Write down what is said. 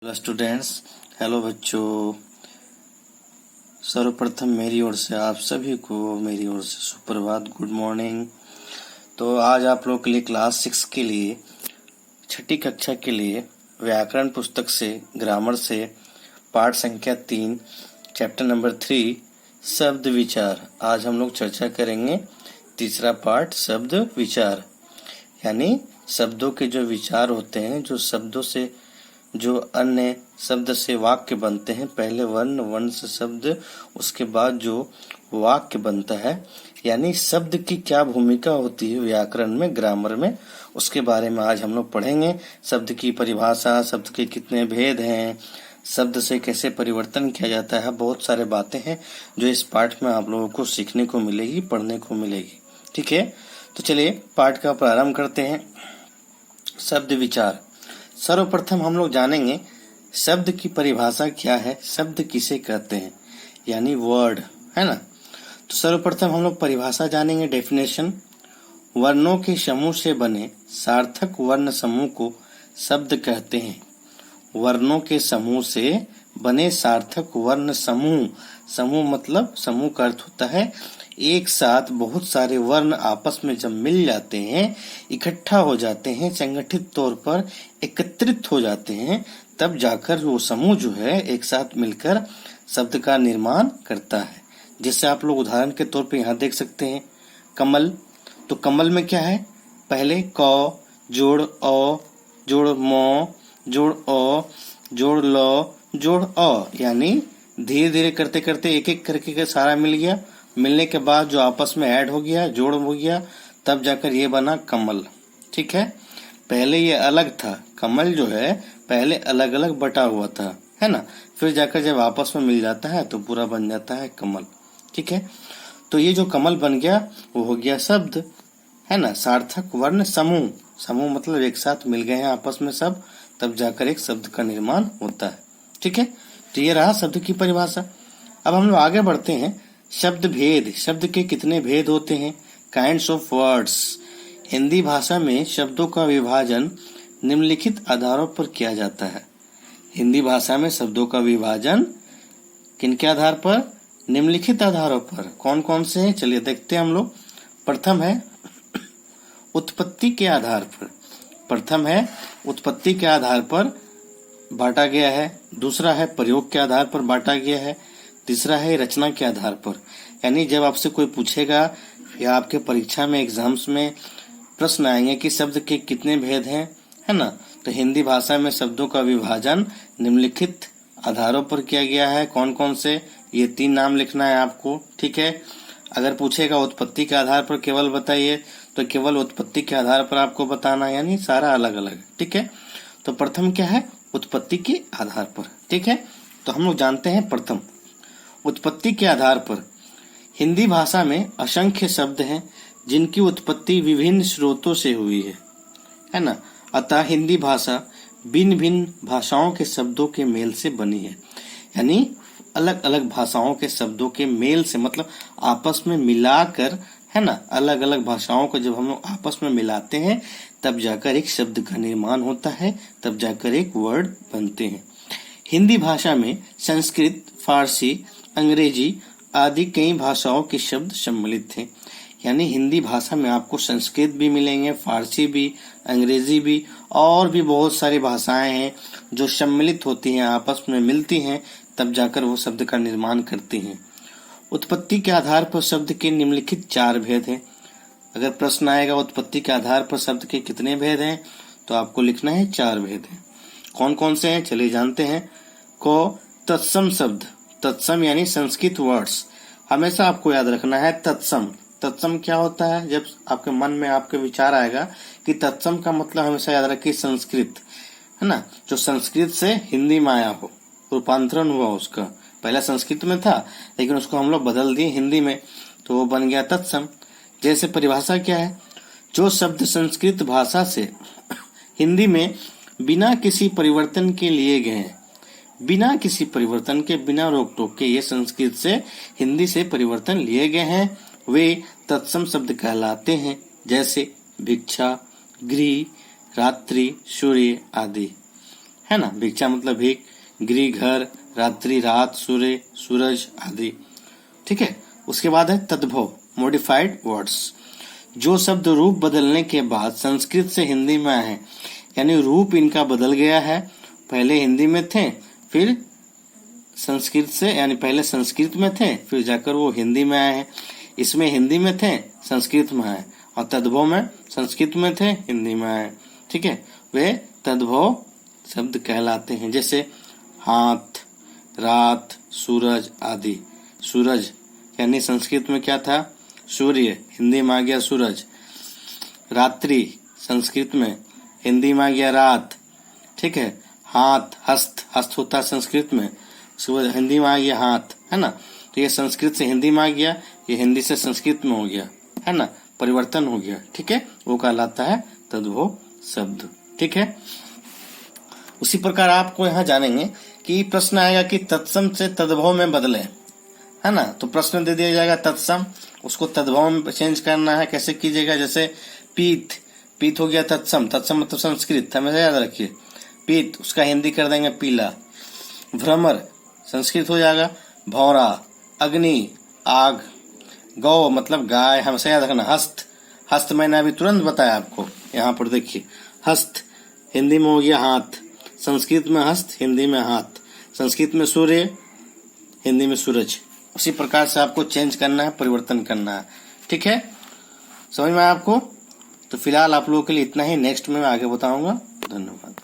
Hello students. Hello बच्चों। सर्वप्रथम मेरी ओर से आप सभी को मेरी ओर से सुप्रभात, गुड मॉर्निंग। तो आज आप लोग के लिए क्लास 6 के लिए छठी कक्षा के लिए व्याकरण पुस्तक से ग्रामर से पाठ संख्या 3 चैप्टर नंबर 3 शब्द विचार आज हम लोग चर्चा करेंगे। तीसरा पाठ शब्द विचार यानी शब्दों के जो विचार होते हैं, जो शब्दों से जो अन्य शब्द से वाक्य बनते हैं। पहले वर्ण, वर्ण से शब्द, उसके बाद जो वाक्य बनता है, यानी शब्द की क्या भूमिका होती है व्याकरण में, ग्रामर में, उसके बारे में आज हम लोग पढ़ेंगे। शब्द की परिभाषा, शब्द के कितने भेद हैं, शब्द से कैसे परिवर्तन किया जाता है, बहुत सारे बातें हैं जो इस पाठ में आप लोगों को सीखने को मिलेगी, पढ़ने को मिलेगी। ठीक है, तो चलिए पाठ का प्रारंभ करते हैं। शब्द विचार। सर्वप्रथम हम लोग जानेंगे शब्द की परिभाषा क्या है, शब्द किसे कहते हैं, यानी वर्ड, है ना। तो सर्वप्रथम हम लोग परिभाषा जानेंगे, डेफिनेशन। वर्णों के समूह से बने सार्थक वर्ण समूह को शब्द कहते हैं। वर्णों के समूह से बने सार्थक वर्ण समूह, समूह मतलब समूह का अर्थ होता है एक साथ बहुत सारे वर्ण आपस में जब मिल जाते हैं, इकट्ठा हो जाते हैं, संगठित तौर पर एकत्रित हो जाते हैं, तब जाकर वो समूह जो है एक साथ मिलकर शब्द का निर्माण करता है। जैसे आप लोग उदाहरण के तौर पे यहाँ देख सकते हैं कमल। तो कमल में क्या है, पहले क जोड़ अ जोड़ म जोड़ अ जोड़ ल जोड़ अ, यानी धीरे धीरे करते करते एक एक करके के सारा मिल गया। मिलने के बाद जो आपस में ऐड हो गया, जोड़ हो गया, तब जाकर ये बना कमल। ठीक है, पहले ये अलग था, कमल जो है पहले अलग अलग बटा हुआ था, है ना। फिर जाकर जब आपस में मिल जाता है तो पूरा बन जाता है कमल। ठीक है, तो ये जो कमल बन गया वो हो गया शब्द, है ना। सार्थक वर्ण समूह, समूह मतलब एक साथ मिल गए हैं आपस में सब, तब जाकर एक शब्द का निर्माण होता है। ठीक है, तो ये रहा शब्द की परिभाषा। अब हम लोग आगे बढ़ते हैं। शब्द भेद, शब्द के कितने भेद होते हैं, काइंड्स ऑफ वर्ड्स। हिंदी भाषा में शब्दों का विभाजन निम्नलिखित आधारों पर किया जाता है। हिंदी भाषा में शब्दों का विभाजन किनके आधार पर, निम्नलिखित आधारों पर। कौन कौन से हैं, चलिए देखते हैं हम लोग। प्रथम है उत्पत्ति के आधार पर, प्रथम है उत्पत्ति के आधार पर बांटा गया है। दूसरा है प्रयोग के आधार पर बांटा गया है। तीसरा है रचना के आधार पर, यानी जब आपसे कोई पूछेगा या आपके परीक्षा में, एग्जाम्स में प्रश्न आएंगे कि शब्द के कितने भेद हैं, है ना, तो हिंदी भाषा में शब्दों का विभाजन निम्नलिखित आधारों पर किया गया है। कौन कौन से, ये 3 नाम लिखना है आपको। ठीक है, अगर पूछेगा उत्पत्ति के आधार पर केवल बताइए, तो केवल उत्पत्ति के आधार पर आपको बताना, यानी सारा अलग अलग। ठीक है, तो प्रथम क्या है, उत्पत्ति के आधार पर। ठीक है, तो हम लोग जानते हैं प्रथम उत्पत्ति के आधार पर। हिंदी भाषा में असंख्य शब्द हैं जिनकी उत्पत्ति विभिन्न स्रोतों से हुई है ना। अतः हिंदी भाषा भिन्न भिन्न भाषाओं के शब्दों के मेल से बनी है, यानी अलग अलग भाषाओं के शब्दों के मेल से, मतलब आपस में मिलाकर, है ना, अलग अलग भाषाओं को जब हम लोग आपस में मिलाते हैं तब जाकर एक शब्द का निर्माण होता है, तब जाकर एक वर्ड बनते हैं। हिंदी भाषा में संस्कृत, फारसी, अंग्रेजी आदि कई भाषाओं के शब्द सम्मिलित हैं। यानी हिंदी भाषा में आपको संस्कृत भी मिलेंगे, फारसी भी, अंग्रेजी भी, और भी बहुत सारी भाषाएं हैं जो सम्मिलित होती हैं, आपस में मिलती हैं, तब जाकर वो शब्द का निर्माण करती हैं। उत्पत्ति के आधार पर शब्द के निम्नलिखित 4 भेद हैं। अगर प्रश्न आएगा उत्पत्ति के आधार पर शब्द के कितने भेद हैं, तो आपको लिखना है 4 भेद हैं। कौन कौन से हैं, चलिए जानते हैं। को तत्सम शब्द, तत्सम यानी संस्कृत वर्ड्स, हमेशा आपको याद रखना है तत्सम। तत्सम क्या होता है, जब आपके मन में आपके विचार आएगा कि तत्सम का मतलब हमेशा याद रखिए संस्कृत, है ना, जो संस्कृत से हिंदी में आया हो, रूपांतरण हुआ उसका, पहला संस्कृत में था लेकिन उसको हम लोग बदल दिए हिंदी में, तो वो बन गया तत्सम। जैसे परिभाषा क्या है, जो शब्द संस्कृत भाषा से हिंदी में बिना किसी परिवर्तन के लिए गए हैं, बिना किसी परिवर्तन के, बिना रोक टोक के ये संस्कृत से हिंदी से परिवर्तन लिए गए हैं, वे तत्सम शब्द कहलाते हैं। जैसे भिक्षा, गृह, रात्रि, सूर्य आदि, है ना। भिक्षा मतलब भीख, गृह घर, रात्रि रात, सूर्य सूरज आदि। ठीक है। उसके बाद है तद्भव, मॉडिफाइड वर्ड्स, जो शब्द रूप बदलने के बाद संस्कृत से हिंदी में आए हैं, यानी रूप इनका बदल गया है, पहले हिंदी में थे फिर संस्कृत से, यानी पहले संस्कृत में थे फिर जाकर वो हिंदी में आए हैं। इसमें हिंदी में थे संस्कृत में आए, और तद्भव में संस्कृत में थे हिंदी में आए। ठीक है। वे तद्भव शब्द कहलाते हैं, जैसे हाथ, रात, सूरज आदि। सूरज यानी संस्कृत में क्या था, सूर्य, हिंदी में आ गया सूरज। रात्रि संस्कृत में, हिंदी में आ गया रात। ठीक है। हाथ, हस्त, हस्त होता है संस्कृत में, हिंदी में आ गया हाथ, है ना। तो ये संस्कृत से हिंदी में आ गया, ये हिंदी से संस्कृत में हो गया, है ना, परिवर्तन हो गया। ठीक है। वो कहलाता है तद्भव शब्द। ठीक है। उसी प्रकार आपको यहाँ जानेंगे कि प्रश्न आएगा कि तत्सम से तद्भव में बदले, है ना। तो प्रश्न दे दिया जाएगा तत्सम, उसको तद्भव में चेंज करना है। कैसे कीजिएगा, जैसे पीत, पीत हो गया तत्सम, तत्सम मतलब संस्कृत, हमेशा याद रखिए। पीत उसका हिंदी कर देंगे पीला। भ्रमर संस्कृत हो जाएगा भौरा। अग्नि आग। गौ मतलब गाय, हमेशा याद रखना। हस्त, हस्त मैंने अभी तुरंत बताया आपको, यहाँ पर देखिए। हस्त हिंदी में हो गया हाथ, संस्कृत में हस्त, हिंदी में हाथ। संस्कृत में सूर्य, हिंदी में सूरज। उसी प्रकार से आपको चेंज करना है, परिवर्तन करना है। ठीक है। समझ में आया आपको। तो फिलहाल आप लोगों के लिए इतना ही, नेक्स्ट में मैं आगे बताऊंगा। धन्यवाद।